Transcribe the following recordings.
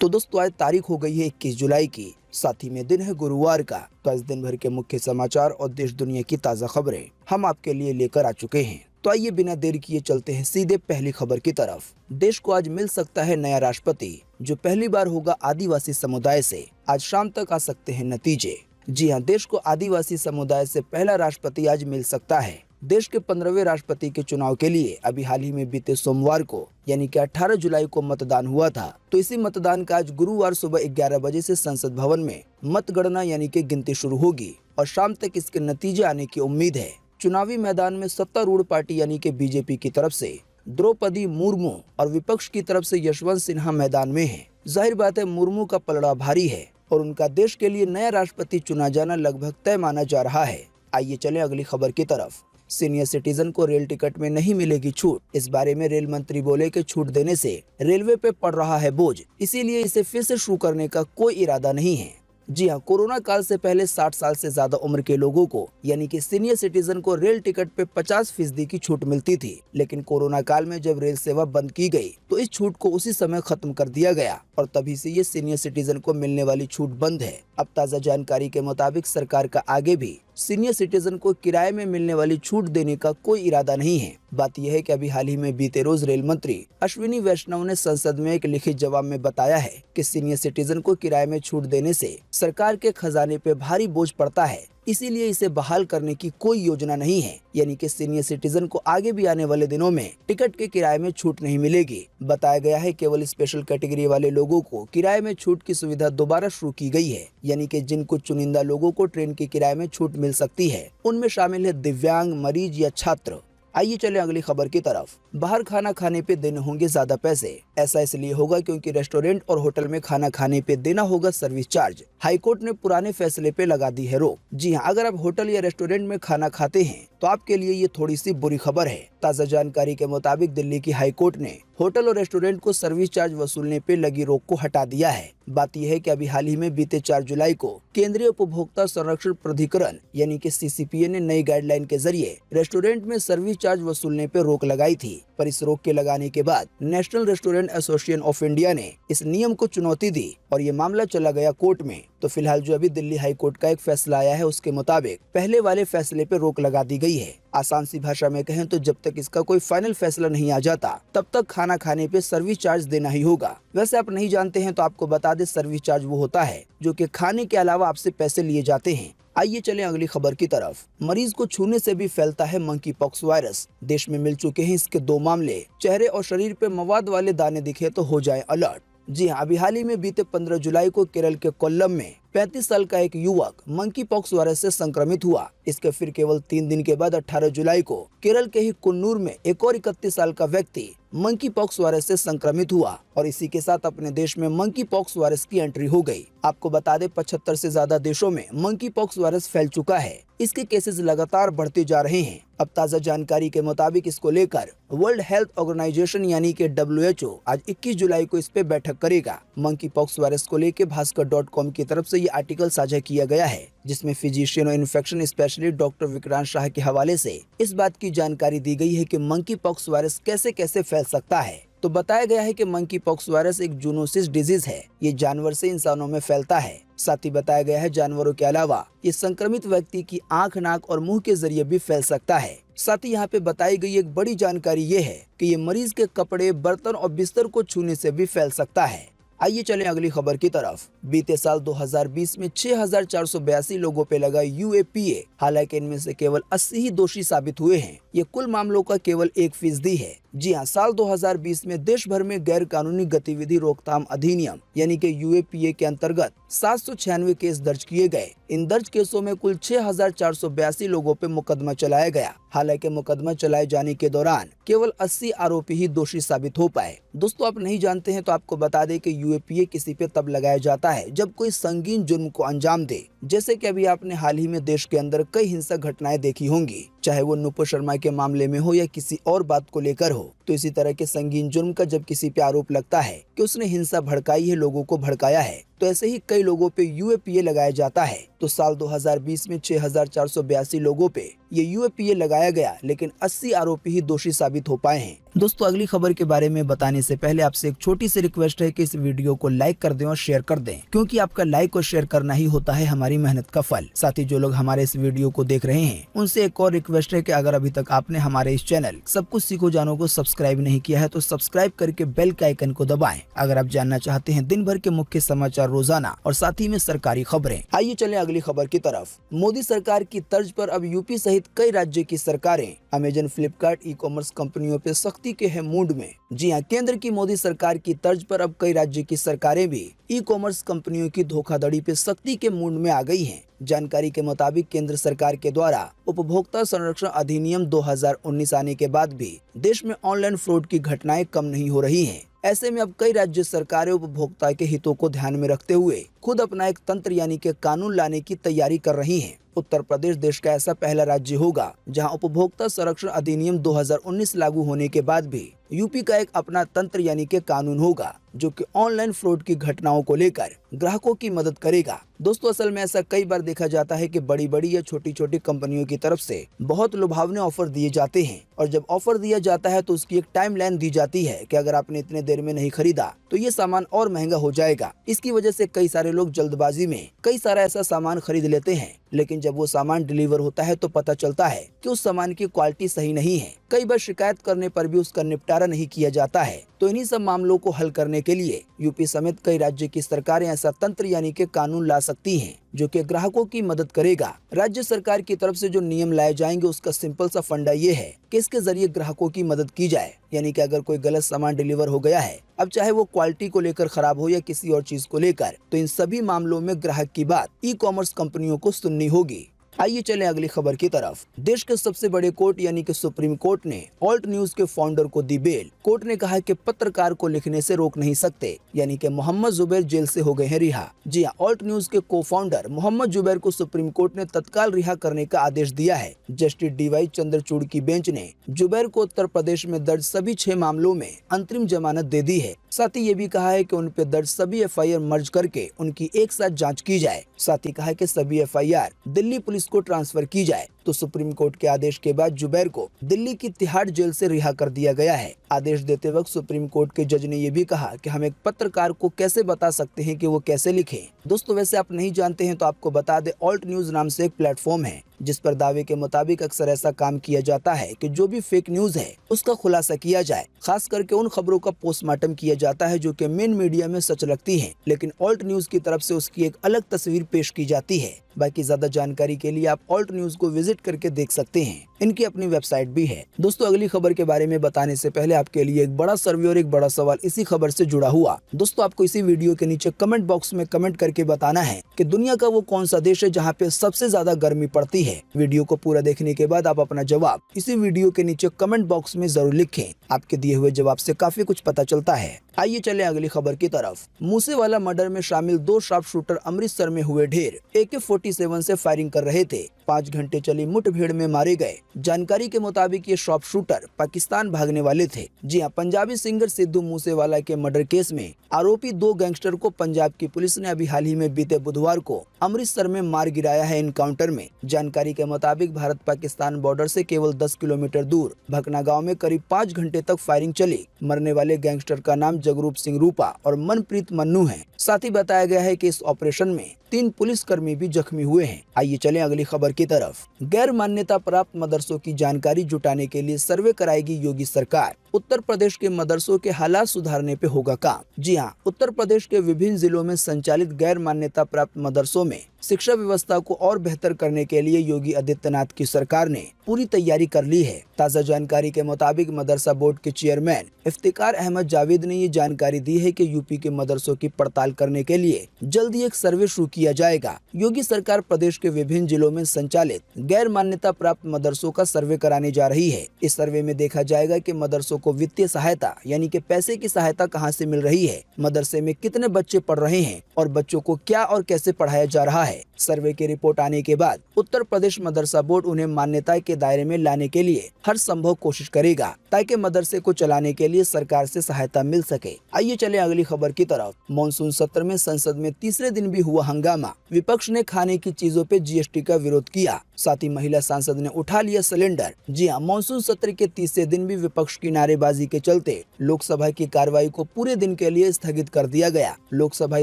तो दोस्तों आज तारीख हो गई है 21 जुलाई की, साथ ही में दिन है गुरुवार का। तो आज दिन भर के मुख्य समाचार और देश दुनिया की ताज़ा खबरें हम आपके लिए लेकर आ चुके हैं। तो आइए बिना देर किए चलते हैं सीधे पहली खबर की तरफ। देश को आज मिल सकता है नया राष्ट्रपति, जो पहली बार होगा आदिवासी समुदाय से। आज शाम तक आ सकते हैं नतीजे। जी हाँ, देश को आदिवासी समुदाय से पहला राष्ट्रपति आज मिल सकता है। देश के 15वें राष्ट्रपति के चुनाव के लिए अभी हाल ही में बीते सोमवार को यानी कि 18 जुलाई को मतदान हुआ था। तो इसी मतदान का आज गुरुवार सुबह 11 बजे से संसद भवन में मतगणना यानी कि गिनती शुरू होगी और शाम तक इसके नतीजे आने की उम्मीद है। चुनावी मैदान में सत्तारूढ़ पार्टी यानी कि बीजेपी की तरफ से द्रौपदी मुर्मू और विपक्ष की तरफ से यशवंत सिन्हा मैदान में है। जाहिर बात है मुर्मू का पलड़ा भारी है और उनका देश के लिए नया राष्ट्रपति चुना जाना लगभग तय माना जा रहा है। आइए चले अगली खबर की तरफ। सीनियर सिटीजन को रेल टिकट में नहीं मिलेगी छूट। इस बारे में रेल मंत्री बोले कि छूट देने से रेलवे पे पड़ रहा है बोझ, इसीलिए इसे फिर से शुरू करने का कोई इरादा नहीं है। जी हाँ, कोरोना काल से पहले 60 साल से ज्यादा उम्र के लोगों को यानी कि सीनियर सिटीजन को रेल टिकट पे 50% की छूट मिलती थी, लेकिन कोरोना काल में जब रेल सेवा बंद की गई तो इस छूट को उसी समय खत्म कर दिया गया और तभी से ये सीनियर सिटीजन को मिलने वाली छूट बंद है। अब ताज़ा जानकारी के मुताबिक सरकार का आगे भी सीनियर सिटीजन को किराए में मिलने वाली छूट देने का कोई इरादा नहीं है। बात यह है कि अभी हाल ही में बीते रोज रेल मंत्री अश्विनी वैष्णव ने संसद में एक लिखित जवाब में बताया है कि सीनियर सिटीजन को किराए में छूट देने से सरकार के खजाने पे भारी बोझ पड़ता है, इसीलिए इसे बहाल करने की कोई योजना नहीं है। यानी कि सीनियर सिटीजन को आगे भी आने वाले दिनों में टिकट के किराए में छूट नहीं मिलेगी। बताया गया है केवल स्पेशल कैटेगरी वाले लोगों को किराए में छूट की सुविधा दोबारा शुरू की गई है। यानी कि जिन कुछ चुनिंदा लोगों को ट्रेन के किराए में छूट मिल सकती है उनमें शामिल है दिव्यांग, मरीज या छात्र। आइए चले अगली खबर की तरफ। बाहर खाना खाने पे देने होंगे ज्यादा पैसे। ऐसा इसलिए होगा क्योंकि रेस्टोरेंट और होटल में खाना खाने पे देना होगा सर्विस चार्ज। हाईकोर्ट ने पुराने फैसले पे लगा दी है रोक। जी हाँ, अगर आप होटल या रेस्टोरेंट में खाना खाते हैं तो आपके लिए ये थोड़ी सी बुरी खबर है। ताज़ा जानकारी के मुताबिक दिल्ली की हाईकोर्ट ने होटल और रेस्टोरेंट को सर्विस चार्ज वसूलने पे लगी रोक को हटा दिया है। बात यह है कि अभी हाल ही में बीते 4 जुलाई को केंद्रीय उपभोक्ता संरक्षण प्राधिकरण यानी कि सीसीपीए ने नई गाइडलाइन के जरिए रेस्टोरेंट में सर्विस चार्ज वसूलने पे रोक लगाई थी। पर इस रोक के लगाने के बाद national restaurant association of India ने इस नियम को चुनौती दी और ये मामला चला गया कोर्ट में। तो फिलहाल जो अभी दिल्ली हाई कोर्ट का एक फैसला आया है उसके मुताबिक पहले वाले फैसले पे रोक लगा दी गई है। आसान सी भाषा में कहें तो जब तक इसका कोई फाइनल फैसला नहीं आ जाता तब तक खाना खाने पे सर्विस चार्ज देना ही होगा। वैसे आप नहीं जानते हैं तो आपको बता दें, सर्विस चार्ज वो होता है जो कि खाने के अलावा आपसे पैसे लिए जाते हैं। आइए चलें अगली खबर की तरफ। मरीज को छूने से भी फैलता है मंकी पॉक्स वायरस। देश में मिल चुके हैं इसके 2 मामले। चेहरे और शरीर पे मवाद वाले दाने दिखे तो हो जाए अलर्ट। जी हाँ, अभी हाल ही में बीते 15 जुलाई को केरल के कोल्लम में 35 साल का एक युवक मंकी पॉक्स वायरस से संक्रमित हुआ। इसके फिर केवल 3 दिन के बाद 18 जुलाई को केरल के ही कुन्नूर में एक और 31 साल का व्यक्ति मंकी पॉक्स वायरस से संक्रमित हुआ और इसी के साथ अपने देश में मंकी पॉक्स वायरस की एंट्री हो गई। आपको बता दें 75 से ज्यादा देशों में मंकी पॉक्स वायरस फैल चुका है। इसके केसेस लगातार बढ़ते जा रहे हैं। अब ताज़ा जानकारी के मुताबिक इसको लेकर वर्ल्ड हेल्थ ऑर्गेनाइजेशन यानी कि WHO आज 21 जुलाई को इस पे बैठक करेगा। मंकी पॉक्स वायरस को लेकर भास्कर.com की तरफ से ये आर्टिकल साझा किया गया है, जिसमें फिजिशियन और infection specialist doctor Vikrant Shah के हवाले से इस बात की जानकारी दी गई है कि मंकी पॉक्स वायरस कैसे कैसे फैल सकता है। तो बताया गया है कि मंकी पॉक्स वायरस एक जूनोसिस डिजीज है। ये जानवर से इंसानों में फैलता है। साथ ही बताया गया है जानवरों के अलावा ये संक्रमित व्यक्ति की आंख, नाक और मुंह के जरिए भी फैल सकता है। साथ ही यहाँ पे बताई गई एक बड़ी जानकारी ये है कि ये मरीज के कपड़े, बर्तन और बिस्तर को छूने से भी फैल सकता है। आइए चलें अगली खबर की तरफ। बीते साल 2020 में 6482 लोगों पे लगा UAPA। हालांकि इनमें से केवल 80 ही दोषी साबित हुए हैं। ये कुल मामलों का केवल 1% है। जी हाँ, साल 2020 में देश भर में गैर कानूनी गतिविधि रोकथाम अधिनियम यानी कि UAPA के अंतर्गत 796 केस दर्ज किए गए। इन दर्ज केसों में कुल 6482 लोगों पे मुकदमा चलाया गया। हालांकि मुकदमा चलाए जाने के दौरान केवल 80 आरोपी ही दोषी साबित हो पाए। दोस्तों, आप नहीं जानते हैं तो आपको बता दें कि UAPA किसी पे तब लगाया जाता है जब कोई संगीन जुर्म को अंजाम दे। जैसे कि अभी आपने हाल ही में देश के अंदर कई हिंसक घटनाएं देखी होंगी, चाहे वो नुपुर शर्मा के मामले में हो या किसी और बात को लेकर हो। तो इसी तरह के संगीन जुर्म का जब किसी पे आरोप लगता है कि उसने हिंसा भड़काई है, लोगों को भड़काया है, तो ऐसे ही कई लोगों पे यूएपीए लगाया जाता है। तो साल 2020 में 6482 लोगों पे ये यूएपीए लगाया गया, लेकिन 80 आरोपी ही दोषी साबित हो पाए हैं। दोस्तों, अगली खबर के बारे में बताने से पहले आपसे एक छोटी सी रिक्वेस्ट है कि इस वीडियो को लाइक कर दें और शेयर कर दें, क्योंकि आपका लाइक और शेयर करना ही होता है हमारी मेहनत का फल। साथ ही जो लोग हमारे इस वीडियो को देख रहे हैं उनसे एक और रिक्वेस्ट है कि अगर अभी तक आपने हमारे इस चैनल सब कुछ सीखो जानो को सब्सक्राइब नहीं किया है तो सब्सक्राइब करके बेल के आइकन को दबाएं। अगर आप जानना चाहते हैं दिन भर के मुख्य समाचार रोजाना और साथ ही में सरकारी खबरें। आइए चलें अगली खबर की तरफ। मोदी सरकार की तर्ज पर अब यूपी सहित कई राज्य की सरकारें अमेजन, फ्लिपकार्ट, ई कॉमर्स कंपनियों पे सख्ती के है मूड में। जी हां, केंद्र की मोदी सरकार की तर्ज पर अब कई राज्य की सरकारें भी ई कॉमर्स कंपनियों की धोखाधड़ी पे सख्ती के मूड में आ गई हैं। जानकारी के मुताबिक केंद्र सरकार के द्वारा उपभोक्ता संरक्षण अधिनियम 2019 आने के बाद भी देश में ऑनलाइन फ्रॉड की घटनाएं कम नहीं हो रही हैं। ऐसे में अब कई राज्य सरकारें उपभोक्ता के हितों को ध्यान में रखते हुए खुद अपना एक तंत्र यानी कि कानून लाने की तैयारी कर रही हैं। उत्तर प्रदेश देश का ऐसा पहला राज्य होगा जहां उपभोक्ता संरक्षण अधिनियम 2019 लागू होने के बाद भी यूपी का एक अपना तंत्र यानी कि कानून होगा जो कि ऑनलाइन फ्रॉड की घटनाओं को लेकर ग्राहकों की मदद करेगा। दोस्तों, असल में ऐसा कई बार देखा जाता है कि बड़ी बड़ी या छोटी छोटी कंपनियों की तरफ से बहुत लुभावने ऑफर दिए जाते हैं और जब ऑफर दिया जाता है तो उसकी एक टाइम लाइन दी जाती है कि अगर आपने इतने देर में नहीं खरीदा तो ये सामान और महंगा हो जाएगा। इसकी वजह से कई सारे लोग जल्दबाजी में कई सारा ऐसा सामान खरीद लेते हैं, लेकिन जब वो सामान डिलीवर होता है तो पता चलता है कि उस सामान की क्वालिटी सही नहीं है। कई बार शिकायत करने पर भी उसका निपटारा नहीं किया जाता है। तो इन्हीं सब मामलों को हल करने के लिए यूपी समेत कई राज्य की सरकारें ऐसा तंत्र यानी कि कानून ला सकती हैं जो कि ग्राहकों की मदद करेगा। राज्य सरकार की तरफ से जो नियम लाए जाएंगे उसका सिंपल सा फंडा ये है कि इसके जरिए ग्राहकों की मदद की जाए। यानी कि अगर कोई गलत सामान डिलीवर हो गया है, अब चाहे वो क्वालिटी को लेकर खराब हो या किसी और चीज को लेकर, तो इन सभी मामलों में ग्राहक की बात ई कॉमर्स कंपनियों को सुननी होगी। आइए चलें अगली खबर की तरफ। देश के सबसे बड़े कोर्ट यानी कि सुप्रीम कोर्ट ने ऑल्ट न्यूज के फाउंडर को दी बेल। कोर्ट ने कहा कि पत्रकार को लिखने से रोक नहीं सकते, यानी कि मोहम्मद जुबैर जेल से हो गए हैं रिहा। जी हां, ऑल्ट न्यूज के को फाउंडर मोहम्मद जुबैर को सुप्रीम कोर्ट ने तत्काल रिहा करने का आदेश दिया है। जस्टिस DY चंद्रचूड़ की बेंच ने जुबैर को उत्तर प्रदेश में दर्ज सभी 6 मामलों में अंतरिम जमानत दे दी है। साथ ही ये भी कहा है कि उन पे दर्ज सभी FIR मर्ज करके उनकी एक साथ जांच की जाए। साथ ही कहा है कि सभी FIR दिल्ली पुलिस को ट्रांसफर की जाए। तो सुप्रीम कोर्ट के आदेश के बाद जुबैर को दिल्ली की तिहाड़ जेल से रिहा कर दिया गया है। आदेश देते वक्त सुप्रीम कोर्ट के जज ने ये भी कहा कि हम एक पत्रकार को कैसे बता सकते हैं कि वो कैसे लिखे। दोस्तों, वैसे आप नहीं जानते हैं तो आपको बता दें, ऑल्ट न्यूज नाम से एक प्लेटफॉर्म है जिस पर दावे के मुताबिक अक्सर ऐसा काम किया जाता है कि जो भी फेक न्यूज है उसका खुलासा किया जाए। खास करके उन खबरों का पोस्टमार्टम किया जाता है जो कि मेन मीडिया में सच लगती हैं, लेकिन ऑल्ट न्यूज की तरफ से उसकी एक अलग तस्वीर पेश की जाती है। बाकी ज्यादा जानकारी के लिए आप ऑल्ट न्यूज को विजिट करके देख सकते हैं। इनकी अपनी वेबसाइट भी है। दोस्तों, अगली खबर के बारे में बताने से पहले आपके लिए एक बड़ा सर्वे और एक बड़ा सवाल इसी खबर से जुड़ा हुआ। दोस्तों, आपको इसी वीडियो के नीचे कमेंट बॉक्स में कमेंट करके बताना है कि दुनिया का वो कौन सा देश है जहाँ पे सबसे ज्यादा गर्मी पड़ती है। वीडियो को पूरा देखने के बाद आप अपना जवाब इसी वीडियो के नीचे कमेंट बॉक्स में जरूर लिखें। आपके दिए हुए जवाब से काफी कुछ पता चलता है। आइए चलें अगली खबर की तरफ। मूसेवाला मर्डर में शामिल 2 शार्प शूटर अमृतसर में हुए ढेर। AK-47 से फायरिंग कर रहे थे। 5 घंटे चली मुठभेड़ में मारे गए। जानकारी के मुताबिक ये शार्प शूटर पाकिस्तान भागने वाले थे। जी हां, पंजाबी सिंगर सिद्धू मूसेवाला के मर्डर केस में आरोपी 2 गैंगस्टर को पंजाब की पुलिस ने अभी हाल ही में बीते बुधवार को अमृतसर में मार गिराया है एनकाउंटर में। जानकारी के मुताबिक भारत पाकिस्तान बॉर्डर से केवल 10 किलोमीटर दूर भकना गाँव में करीब 5 घंटे तक फायरिंग चली। मरने वाले गैंगस्टर का नाम जगरूप सिंह रूपा और मनप्रीत मन्नू है। साथ ही बताया गया है कि इस ऑपरेशन में 3 पुलिसकर्मी भी जख्मी हुए हैं। आइए चलें अगली खबर की तरफ। गैर मान्यता प्राप्त मदरसों की जानकारी जुटाने के लिए सर्वे कराएगी योगी सरकार। उत्तर प्रदेश के मदरसों के हालात सुधारने पे होगा काम। जी हां, उत्तर प्रदेश के विभिन्न जिलों में संचालित गैर मान्यता प्राप्त मदरसों में शिक्षा व्यवस्था को और बेहतर करने के लिए योगी आदित्यनाथ की सरकार ने पूरी तैयारी कर ली है। ताज़ा जानकारी के मुताबिक मदरसा बोर्ड के चेयरमैन इफ्तिकार अहमद जावेद ने ये जानकारी दी है कि यूपी के मदरसों की पड़ताल करने के लिए जल्द ही एक सर्वे शुरू किया जाएगा। योगी सरकार प्रदेश के विभिन्न जिलों में संचालित गैर मान्यता प्राप्त मदरसों का सर्वे कराने जा रही है। इस सर्वे में देखा जाएगा कि मदरसों को वित्तीय सहायता यानी कि पैसे की सहायता कहां से मिल रही है, मदरसे में कितने बच्चे पढ़ रहे हैं और बच्चों को क्या और कैसे पढ़ाया जा रहा है। है। सर्वे की रिपोर्ट आने के बाद उत्तर प्रदेश मदरसा बोर्ड उन्हें मान्यता के दायरे में लाने के लिए हर संभव कोशिश करेगा ताकि मदरसे को चलाने के लिए सरकार से सहायता मिल सके। आइए चले अगली खबर की तरफ। मॉनसून सत्र में संसद में तीसरे दिन भी हुआ हंगामा। विपक्ष ने खाने की चीजों पे जीएसटी का विरोध किया, साथ ही महिला सांसद ने उठा लिया सिलेंडर। जी हां, मॉनसून सत्र के तीसरे दिन भी विपक्ष की नारेबाजी के चलते लोकसभा की कार्रवाई को पूरे दिन के लिए स्थगित कर दिया गया। लोकसभा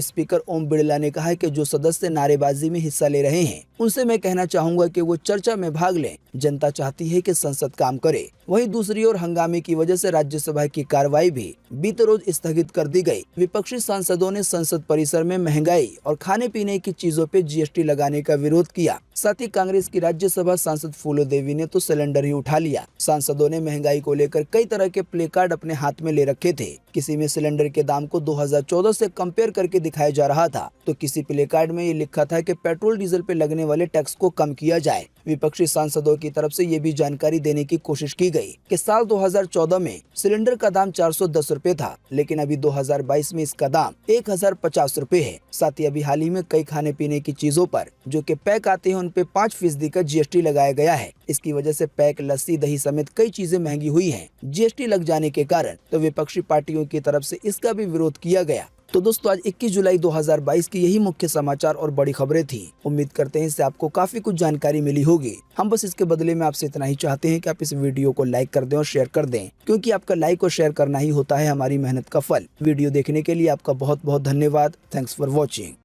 स्पीकर ओम बिरला ने कहा कि जो सदस्य नारेबाजी में हिस्सा ले रहे हैं उनसे मैं कहना चाहूंगा कि वो चर्चा में भाग लें। जनता चाहती है कि संसद काम करे। वहीं दूसरी ओर हंगामे की वजह से राज्यसभा की कार्रवाई भी बीते रोज स्थगित कर दी गई। विपक्षी सांसदों ने संसद परिसर में महंगाई और खाने पीने की चीजों पे जीएसटी लगाने का विरोध किया। साथ ही कांग्रेस की राज्यसभा सांसद फूलो देवी ने तो सिलेंडर ही उठा लिया। सांसदों ने महंगाई को लेकर कई तरह के प्ले कार्ड अपने हाथ में ले रखे थे। किसी में सिलेंडर के दाम को 2014 से कंपेयर करके दिखाया जा रहा था, तो किसी प्ले कार्ड में ये लिखा था कि पेट्रोल डीजल पे लगने वाले टैक्स को कम किया जाए। विपक्षी सांसदों की तरफ से ये भी जानकारी देने की कोशिश की गई कि साल 2014 में सिलेंडर का दाम 410 रुपए था, लेकिन अभी 2022 में इसका दाम 1050 रुपए है। साथ ही अभी हाल ही में कई खाने पीने की चीजों पर जो कि पैक आते हैं उन पे 5% का जीएसटी लगाया गया है। इसकी वजह से पैक, लस्सी, दही समेत कई चीजें महंगी हुई हैं। जीएसटी लग जाने के कारण तो विपक्षी पार्टियों की तरफ से इसका भी विरोध किया गया। तो दोस्तों, आज 21 जुलाई 2022 की यही मुख्य समाचार और बड़ी खबरें थी। उम्मीद करते हैं इससे आपको काफी कुछ जानकारी मिली होगी। हम बस इसके बदले में आपसे इतना ही चाहते हैं कि आप इस वीडियो को लाइक कर दें और शेयर कर दें, क्योंकि आपका लाइक और शेयर करना ही होता है हमारी मेहनत का फल। वीडियो देखने के लिए आपका बहुत बहुत धन्यवाद। Thanks for watching.